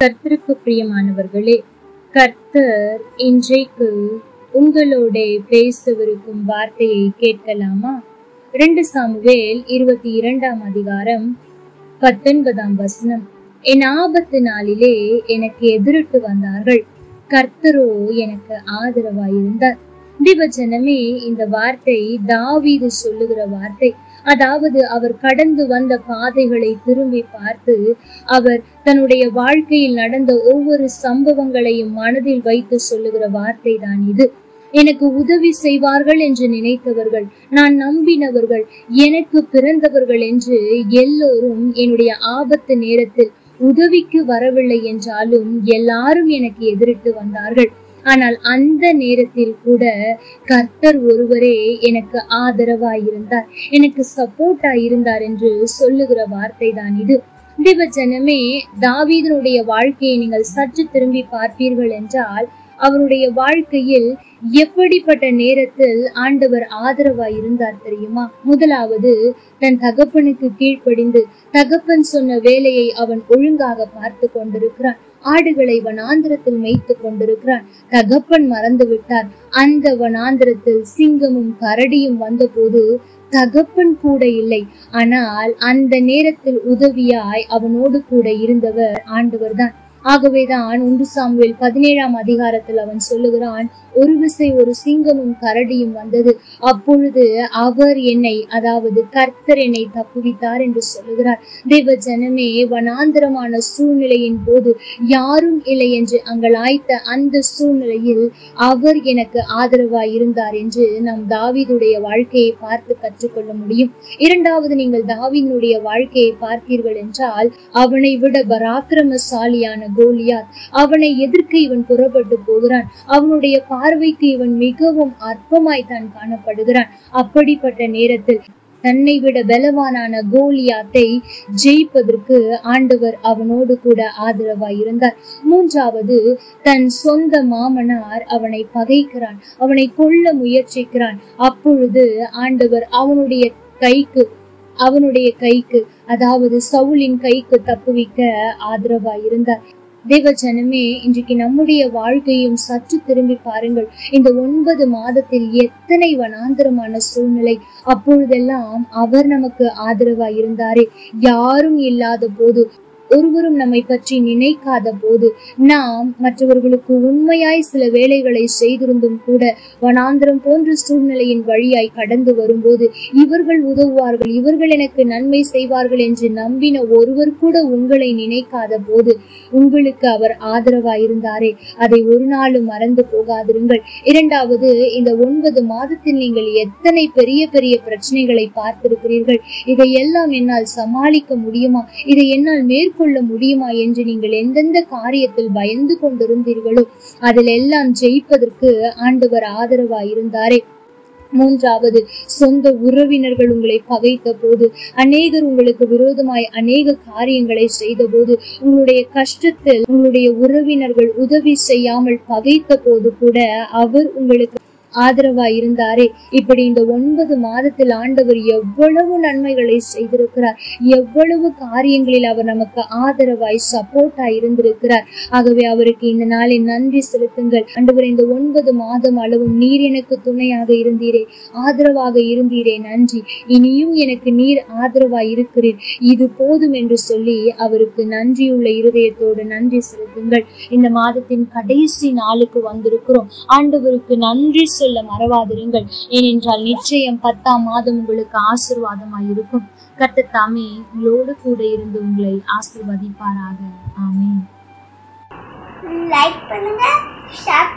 கர்த்தருக்கு பிரியமானவர்களே, கர்த்தர் இன்றைக்கு உங்களோட பேசவிருக்கும் வார்த்தையை கேட்கலாமா? 2 சாமுவேல் 22ஆம் அதிகாரம் 19ஆம் வசனம். என் ஆபத்து நாளிலே எனக்கு எதிரிட்டு வந்தார்கள், கர்த்தரோ எனக்கு ஆதரவாயிருந்தார். தேவஜனமே, இந்த வார்த்தை தாவீது சொல்லுகிற வார்த்தை. அதாவது அவர் கடந்து வந்த பாதைகளை திரும்பி பார்த்து அவர் தன்னுடைய வாழ்க்கையில் நடந்த ஒவ்வொரு சம்பவங்களையும் மனதில் வைத்து சொல்லுகிற வார்த்தை தான் இது. எனக்கு உதவி செய்வார்கள் என்று நினைத்தவர்கள், நான் நம்பினவர்கள், எனக்கு பிறந்தவர்கள் என்று எல்லோரும் என்னுடைய ஆபத்து நேரத்தில் உதவிக்கு வரவில்லை என்றாலும் எல்லாரும் எனக்கு எதிரிட்டு வந்தார்கள். ஆனால் அந்த நேரத்தில் கூட கர்த்தர் ஒருவரே எனக்கு ஆதரவாயிருந்தார், எனக்கு சப்போர்ட்டா இருந்தார் என்று சொல்லுகிற வார்த்தை தான் இது. தேவஜனமே, தாவீதனுடைய வாழ்க்கையை நீங்கள் சற்று திரும்பி பார்ப்பீர்கள் என்றால் அவருடைய வாழ்க்கையில் எப்படிப்பட்ட நேரத்தில் ஆண்டவர் ஆதரவாய் இருந்தார் தெரியுமா? முதலாவது, தன் தகப்பனுக்கு கீழ்ப்படிந்து தகப்பன் சொன்ன வேலையை அவன் ஒழுங்காக பார்த்து கொண்டிருக்கிறான். ஆடுகளை வனாந்திரத்தில் மேய்த்து கொண்டிருக்கிறான். தகப்பன் மறந்து விட்டார். அந்த வனாந்திரத்தில் சிங்கமும் கரடியும் வந்த போது தகப்பன் கூட இல்லை. ஆனால் அந்த நேரத்தில் உதவியாய் அவனோடு கூட இருந்தவர் ஆண்டவர் தான். ஆகவேதான் 1 சாமுவேல் 17ஆம் அதிகாரத்தில் அவன் சொல்லுகிறான், ஒரு விசை ஒரு சிங்கமும் கரடியும் வந்தது, அப்பொழுது அவர் என்னை, அதாவது கர்த்தர் என்னை தப்புவித்தார் என்று சொல்லுகிறார். தேவ ஜனமே, வனாந்திரமான சூழ்நிலையின் போது யாரும் இல்லை என்று அங்கலாய்த்த அந்த சூழ்நிலையில் அவர் எனக்கு ஆதரவாய் இருந்தார் என்று நாம் தாவீதுடைய வாழ்க்கையை பார்த்து கற்றுக்கொள்ள முடியும். இரண்டாவது, நீங்கள் தாவீதுடைய வாழ்க்கையை பார்த்தீர்கள் என்றால் அவனை விட பராக்கிரமசாலியான கோலியாத், அவனை எதிர்க்க இவன் புறப்பட்டு போகிறான். அவனுடைய பார்வைக்கு இவன் மிகவும் அற்பமாய் தான் காணப்படுகிறான். அப்படிப்பட்ட நேரத்தில் தன்னை விட பலவானான கோலியாத்தை ஜெயிப்பதற்கு ஆண்டவர் அவனோடு கூட ஆதரவாய் இருந்தார். மூன்றாவது, தன் சொந்த மாமனார் அவனை பகைக்கிறான், அவனை கொல்ல முயற்சிக்கிறான். அப்பொழுது ஆண்டவர் அவனுடைய கைக்கு அதாவது சவுலின் கைக்கு தப்புவிக்க ஆதரவாய் இருந்தார். தேவஜனமே, இன்றைக்கு நம்முடைய வாழ்க்கையும் சற்று திரும்பி பாருங்கள். இந்த 9 மாதத்தில் எத்தனை வனாந்தரமான சூழ்நிலை, அப்பொழுதெல்லாம் அவர் நமக்கு ஆதரவாய் இருந்தாரே. யாரும் இல்லாத போது, ஒருவரும் நம்மை பற்றி நினைக்காத போது, நாம் மற்றவர்களுக்கு உண்மையாய் சில வேலைகளை செய்திருந்தும் கூட வனாந்திரம் போன்ற சூழ்நிலையின் வழியாய் கடந்து வரும்போது இவர்கள் உதவுவார்கள், இவர்கள் எனக்கு நன்மை செய்வார்கள் என்று நம்பின ஒருவர் கூட உங்களை நினைக்காத போது உங்களுக்கு அவர் ஆதரவாயிருந்தாரே. அதை ஒரு நாளும் மறந்து போகாதிருங்கள். இரண்டாவது, இந்த 9 மாதத்தில் நீங்கள் எத்தனை பெரிய பெரிய பிரச்சனைகளை பார்த்திருக்கிறீர்கள். இதையெல்லாம் என்னால் சமாளிக்க முடியுமா, இதை என்னால் மேற்கொள்ள முடியுமா என்று நீங்கள் எந்தெந்த காரியத்தில் பயந்து கொண்டிருந்தீர்களோ அதில் எல்லாம் ஜெயிப்பதற்கு ஆண்டவர் ஆதரவாயிருந்தாரே. மூன்றாவது, சொந்த உறவினர்கள் உங்களை பகைத்த போது, அநேகர் உங்களுக்கு விரோதமாய் அநேக காரியங்களை செய்த போது, உங்களுடைய கஷ்டத்தில் உங்களுடைய உறவினர்கள் உதவி செய்யாமல் பகைத்த போது கூட அவர் உங்களுக்கு ஆதரவாய் இருந்தாரே. இப்படி இந்த 9 மாதத்தில் ஆண்டவர் எவ்வளவு நன்மைகளை செய்திருக்கிறார், எவ்வளவு காரியங்களில் அவர் நமக்கு ஆதரவாய் சப்போர்ட்டாய் இருந்திருக்கிறார். ஆகவே அவருக்கு இந்த நாளில் நன்றி செலுத்துங்கள். ஆண்டவர், இந்த 9 மாதம் அளவும் நீர் எனக்கு துணையாக இருந்தீரே, ஆதரவாக இருந்தீரே, நன்றி. இனியும் எனக்கு நீர் ஆதரவாய் இருக்கிறீர், இது போதும் என்று சொல்லி அவருக்கு நன்றியுள்ள இருதயத்தோடு நன்றி செலுத்துங்கள். இந்த மாதத்தின் கடைசி நாளுக்கு வந்திருக்கிறோம். ஆண்டவருக்கு நன்றி சொல்ல மறவாதிருங்கள். ஏனென்றால் நிச்சயம் 10ஆம் மாதம் உங்களுக்கு ஆசீர்வாதமாய் இருக்கும். கர்த்தர் தாமே உங்களோடு கூட இருந்து உங்களை ஆசீர்வதிப்பாராக. ஆமென். லைக் பண்ணுங்க, ஷேர்